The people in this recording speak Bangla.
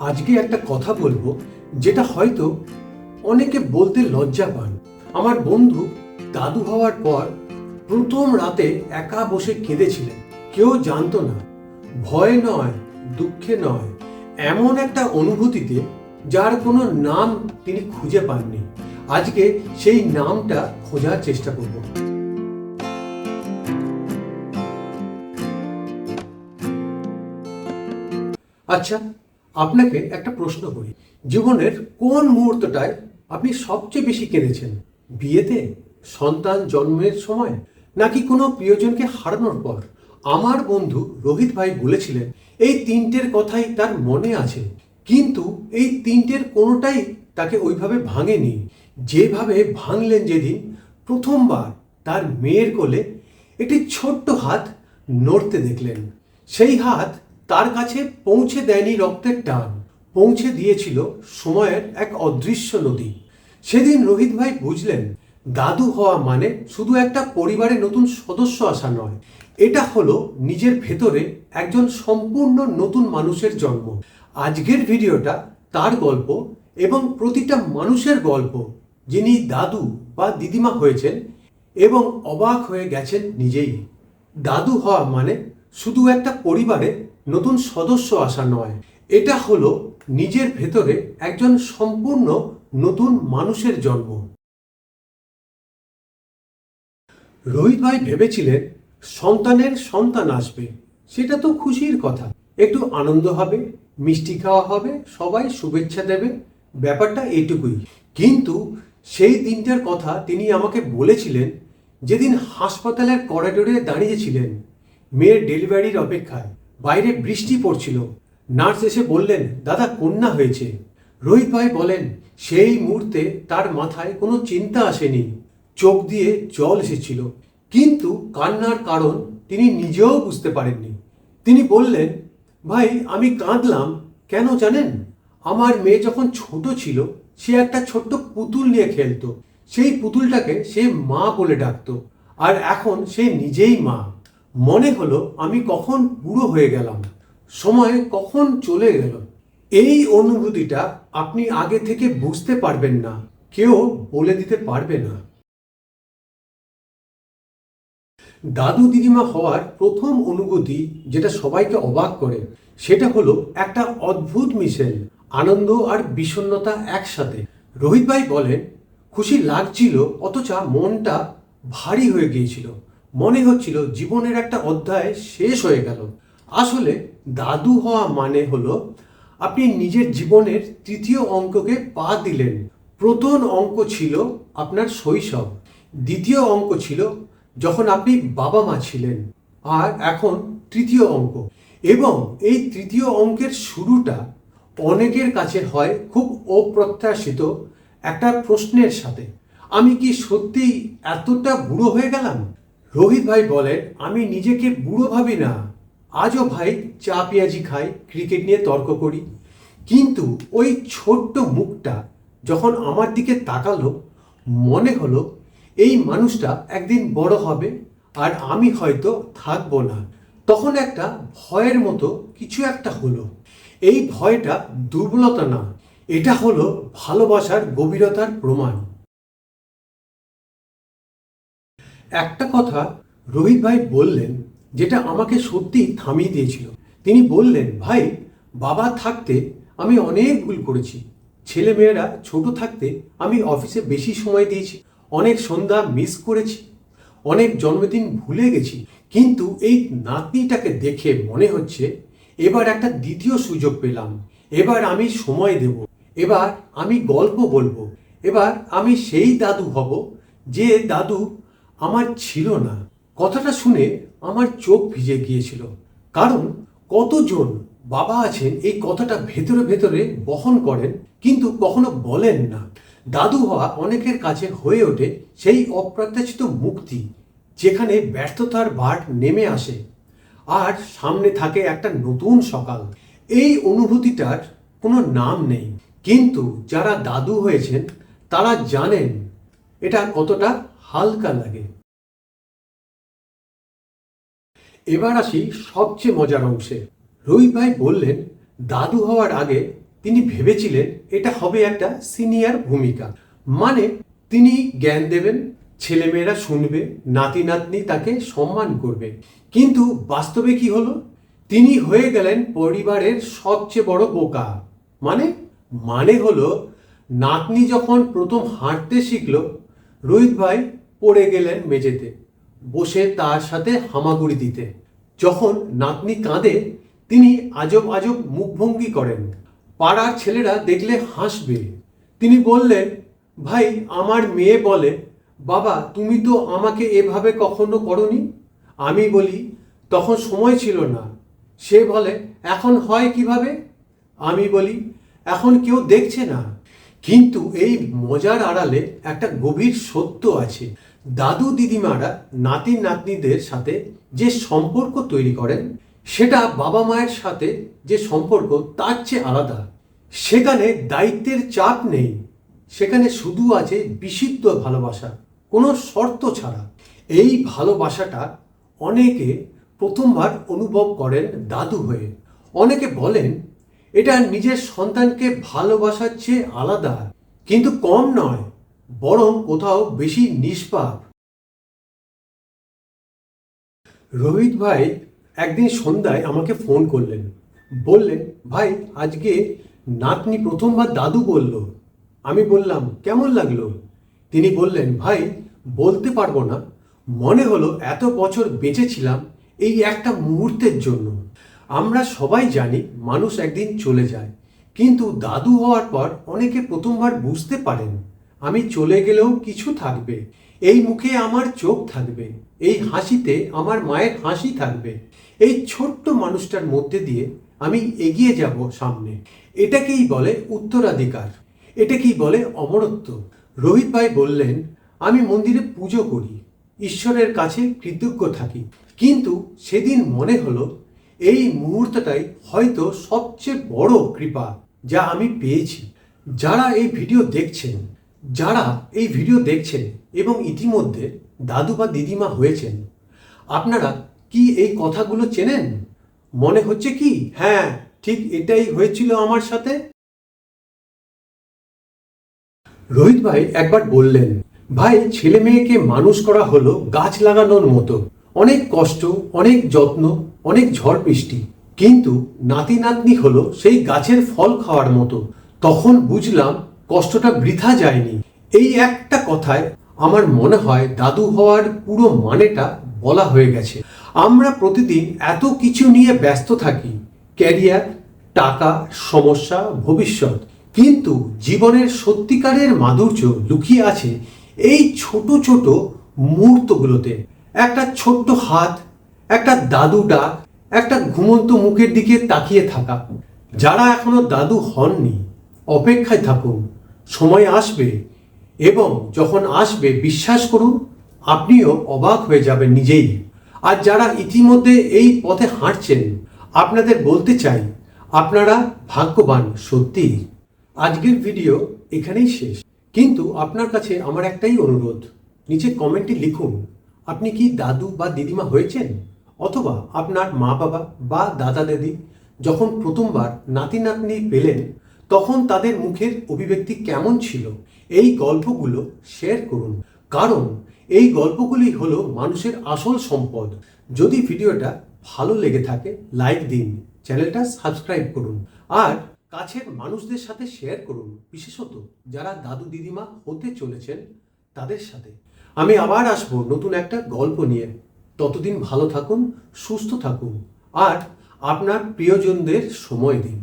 আজকে একটা কথা বলবো যেটা হয়তো অনেকে বলতে লজ্জা পান। আমার বন্ধু দাদু হওয়ার পর প্রথম রাতে একা বসে কেঁদেছিলেন। কেউ জানতো না, ভয় নয়, দুঃখে নয়, এমন একটা অনুভূতিতে যার কোনো নাম তিনি খুঁজে পাননি। আজকে সেই নামটা খোঁজার চেষ্টা করব। আচ্ছা, আপনাকে একটা প্রশ্ন করি, জীবনের কোন মুহূর্তটায় আপনি সবচেয়ে বেশি কেঁদেছেন? বিয়েতে, সন্তান জন্মের সময়, নাকি কোনো প্রিয়জনকে হারানোর পর? আমার বন্ধু রোহিত ভাই বলেছিলেন এই তিনটের কথাই তার মনে আছে, কিন্তু এই তিনটের কোনোটাই তাকে ওইভাবে ভাঙেনি যেভাবে ভাঙলেন যেদিন প্রথমবার তার মেয়ের কোলে একটি ছোট্ট হাত নড়তে দেখলেন। সেই হাত তার কাছে পৌঁছে দেয়নি রক্তের টান, পৌঁছে দিয়েছিল সময়ের এক অদৃশ্য নদী। সেদিন রোহিত ভাই বুঝলেন দাদু হওয়া মানে শুধু একটা পরিবারে নতুন সদস্য আসা নয়, এটা হলো নিজের ভেতরে একজন সম্পূর্ণ নতুন মানুষের জন্ম। আজকের ভিডিওটা তার গল্প এবং প্রতিটা মানুষের গল্প যিনি দাদু বা দিদিমা হয়েছেন এবং অবাক হয়ে গেছেন নিজেই। দাদু হওয়া মানে শুধু একটা পরিবারে নতুন সদস্য আসা নয়, এটা হলো নিজের ভেতরে একজন সম্পূর্ণ নতুন মানুষের জন্ম। রোহিত ভাই ভেবেছিলেন সন্তানের সন্তান আসবে, সেটা তো খুশির কথা, একটু আনন্দ হবে, মিষ্টি খাওয়া হবে, সবাই শুভেচ্ছা দেবে, ব্যাপারটা এইটুকুই। কিন্তু সেই দিনটার কথা তিনি আমাকে বলেছিলেন যেদিন হাসপাতালের করিডোরে দাঁড়িয়েছিলেন মেয়ের ডেলিভারির অপেক্ষায়। বাইরে বৃষ্টি পড়ছিল, নার্স এসে বললেন দাদা কন্যা হয়েছে। রোহিত ভাই বলেন সেই মুহূর্তে তার মাথায় কোনো চিন্তা আসেনি, চোখ দিয়ে জল এসেছিল, কিন্তু কান্নার কারণ তিনি নিজেও বুঝতে পারেননি। তিনি বললেন ভাই আমি কাঁদলাম কেন জানেন? আমার মেয়ে যখন ছোট ছিল সে একটা ছোট্ট পুতুল নিয়ে খেলতো, সেই পুতুলটাকে সে মা বলে ডাকতো, আর এখন সে নিজেই মা। মনে হলো আমি কখন বুড়ো হয়ে গেলাম, সময় কখন চলে গেল। এই অনুভূতিটা আপনি আগে থেকে বুঝতে পারবেন না, কেউ বলে দিতে পারবে না। দাদু দিদিমা হওয়ার প্রথম অনুভূতি যেটা সবাইকে অবাক করে সেটা হলো একটা অদ্ভুত মিশেল, আনন্দ আর বিষণ্ণতা একসাথে। রোহিত ভাই বলেন খুশি লাগছিল অথচ মনটা ভারী হয়ে গিয়েছিল, মনে হচ্ছিল জীবনের একটা অধ্যায় শেষ হয়ে গেল। আসলে দাদু হওয়া মানে হলো আপনি নিজের জীবনের তৃতীয় অঙ্ককে পা দিলেন। প্রথম অঙ্ক ছিল আপনার শৈশব, দ্বিতীয় অঙ্ক ছিল যখন আপনি বাবা মা ছিলেন, আর এখন তৃতীয় অঙ্ক। এবং এই তৃতীয় অঙ্কের শুরুটা অনেকের কাছে হয় খুব অপ্রত্যাশিত একটা প্রশ্নের সাথে, আমি কি সত্যিই এতটা বুড়ো হয়ে গেলাম? রোহিত ভাই বলেন আমি নিজেকে বুড়ো ভাবি না, আজও ভাই চা পেঁয়াজি খাই, ক্রিকেট নিয়ে তর্ক করি, কিন্তু ওই ছোট্ট মুখটা যখন আমার দিকে তাকালো মনে হলো এই মানুষটা একদিন বড় হবে আর আমি হয়তো থাকবো না। তখন একটা ভয়ের মতো কিছু একটা হলো। এই ভয়টা দুর্বলতা না, এটা হলো ভালোবাসার গভীরতার প্রমাণ। একটা কথা রোহিত ভাই বললেন যেটা আমাকে সত্যি থামিয়ে দিয়েছিল। তিনি বললেন ভাই বাবা থাকতে আমি অনেক ভুল করেছি, ছেলে মেয়েরা ছোট থাকতে আমি অফিসে বেশি সময় দিয়েছি, অনেক সন্ধ্যা মিস করেছি, অনেক জন্মদিন ভুলে গেছি, কিন্তু এই নাতনিটাকে দেখে মনে হচ্ছে এবার একটা দ্বিতীয় সুযোগ পেলাম, এবার আমি সময় দেব, এবার আমি গল্প বলবো, এবার আমি সেই দাদু হব যে দাদু আমার ছিল না। কথাটা শুনে আমার চোখ ভিজে গিয়েছিল, কারণ কতজন বাবা আছেন এই কথাটা ভেতরে ভেতরে বহন করেন কিন্তু কখনো বলেন না। দাদু হওয়া অনেকের কাছে হয়ে ওঠে সেই অপ্রত্যাশিত মুক্তি, যেখানে ব্যর্থতার ভার নেমে আসে আর সামনে থাকে একটা নতুন সকাল। এই অনুভূতিটার কোনো নাম নেই, কিন্তু যারা দাদু হয়েছেন তারা জানেন এটা কতটা হালকা লাগে। এবার আসি সবচেয়ে মজার অংশে। রোহিত ভাই বললেন দাদু হওয়ার আগে তিনি ভেবেছিলেন এটা হবে একটা সিনিয়র ভূমিকা, মানে তিনি জ্ঞান দেবেন, ছেলেমেয়েরা শুনবে, নাতি নাতনি তাকে সম্মান করবে। কিন্তু বাস্তবে কি হলো? তিনি হয়ে গেলেন পরিবারের সবচেয়ে বড় বোকা। মানে হলো, নাতনি যখন প্রথম হাঁটতে শিখল, রোহিত ভাই পড়ে গেলেন মেঝেতে, বসে তার সাথে হামাগুড়ি দিতে। যখন নাতনি কাঁদে, তিনি আজব আজব মুখভঙ্গি করেন। পাড়ার ছেলেরা দেখলে হাসবে। তিনি বললেন, ভাই, আমার মেয়ে বলে, বাবা তুমি তো আমাকে এভাবে কখনো করনি। আমি বলি, তখন সময় ছিল না। সে বলে, এখন হয় কিভাবে? আমি বলি, এখন কেউ দেখছে না। কিন্তু এই মজার আড়ালে একটা গভীর সত্য আছে। দাদু দিদিমারা নাতি নাতনিদের সাথে যে সম্পর্ক তৈরি করেন, সেটা বাবা মায়ের সাথে যে সম্পর্ক তার চেয়ে আলাদা। সেখানে দায়িত্বের চাপ নেই, সেখানে শুধু আছে বিশুদ্ধ ভালোবাসা, কোনো শর্ত ছাড়া। এই ভালোবাসাটা অনেকে প্রথমবার অনুভব করেন দাদু হয়ে। অনেকে বলেন এটা নিজের সন্তানকে ভালোবাসার চেয়ে আলাদা, কিন্তু কম নয়, বরং কোথাও বেশি নিষ্পাপ। রোহিত ভাই একদিন সন্ধ্যায় আমাকে ফোন করলেন, বললেন, ভাই আজকে নাতনি প্রথমবার দাদু বলল। আমি বললাম, কেমন লাগলো? তিনি বললেন, ভাই বলতে পারবো না, মনে হলো এত বছর বেঁচেছিলাম এই একটা মুহূর্তের জন্য। আমরা সবাই জানি মানুষ একদিন চলে যায়, কিন্তু দাদু হওয়ার পর অনেকে প্রথমবার বুঝতে পারেন আমি চলে গেলেও কিছু থাকবে, এই মুখে আমার চোখ থাকবে, এই হাসিতে আমার মায়ের হাসি থাকবে, এই ছোট্ট মানুষটার মধ্যে দিয়ে আমি এগিয়ে যাব সামনে। এটাকেই বলে উত্তরাধিকার, এটাকেই বলে অমরত্ব। রোহিত ভাই বললেন, আমি মন্দিরে পুজো করি, ঈশ্বরের কাছে কৃতজ্ঞ থাকি, কিন্তু সেদিন মনে হলো এই মুহূর্তটাই হয়তো সবচেয়ে বড় কৃপা যা আমি পেয়েছি। যারা এই ভিডিও দেখছেন এবং ইতিমধ্যে দাদু বা দিদিমা হয়েছেন, আপনারা কি এই কথাগুলো চেনেন? মনে হচ্ছে কি, হ্যাঁ ঠিক এটাই হয়েছিল আমার সাথে? রোহিত ভাই একবার বললেন, ভাই ছেলে মেয়েকে মানুষ করা হলো গাছ লাগানোর মতো, অনেক কষ্ট, অনেক যত্ন, অনেক ঝড় বৃষ্টি, কিন্তু নাতি নাতনি হলো সেই গাছের ফল খাওয়ার মতো। তখন বুঝলাম কষ্টটা বৃথা যায়নি। এই একটা কথায় আমার মনে হয় দাদু হওয়ার পুরো মানেটা বলা হয়ে গেছে। আমরা প্রতিদিন এত কিছু নিয়ে ব্যস্ত থাকি, ক্যারিয়ার, টাকা, সমস্যা, ভবিষ্যৎ, কিন্তু জীবনের সত্যিকারের মাধুর্য লুকিয়ে আছে এই ছোট ছোট মুহূর্তগুলোতে। একটা ছোট্ট হাত, একটা দাদু ডাক, একটা ঘুমন্ত মুখের দিকে তাকিয়ে থাকা। যারা এখনো দাদু হননি, অপেক্ষায় থাকুন, সময় আসবে, এবং যখন আসবে বিশ্বাস করুন আপনিও অবাক হয়ে যাবেন নিজেই। আর যারা ইতিমধ্যে এই পথে হাঁটছেন, আপনাদের বলতে চাই আপনারা ভাগ্যবান সত্যি। আজকের ভিডিও এখানেই শেষ, কিন্তু আপনার কাছে আমার একটাই অনুরোধ, নিচে কমেন্টে লিখুন আপনি কি দাদু বা দিদিমা হয়েছেন, অথবা আপনার মা বাবা বা দাদা দাদি যখন প্রথমবার নাতি নাতনি পেলেন তখন তাদের মুখের অভিব্যক্তি কেমন ছিল। এই গল্পগুলো শেয়ার করুন, কারণ এই গল্পগুলি হলো মানুষের আসল সম্পদ। যদি ভিডিওটা ভালো লেগে থাকে লাইক দিন, চ্যানেলটা সাবস্ক্রাইব করুন, আর কাছের মানুষদের সাথে শেয়ার করুন, বিশেষত যারা দাদু দিদিমা হতে চলেছেন তাদের সাথে। আমি আবার আসবো নতুন একটা গল্প নিয়ে। ততদিন ভালো থাকুন, সুস্থ থাকুন, আর আপনার প্রিয়জনদের সময় দিন।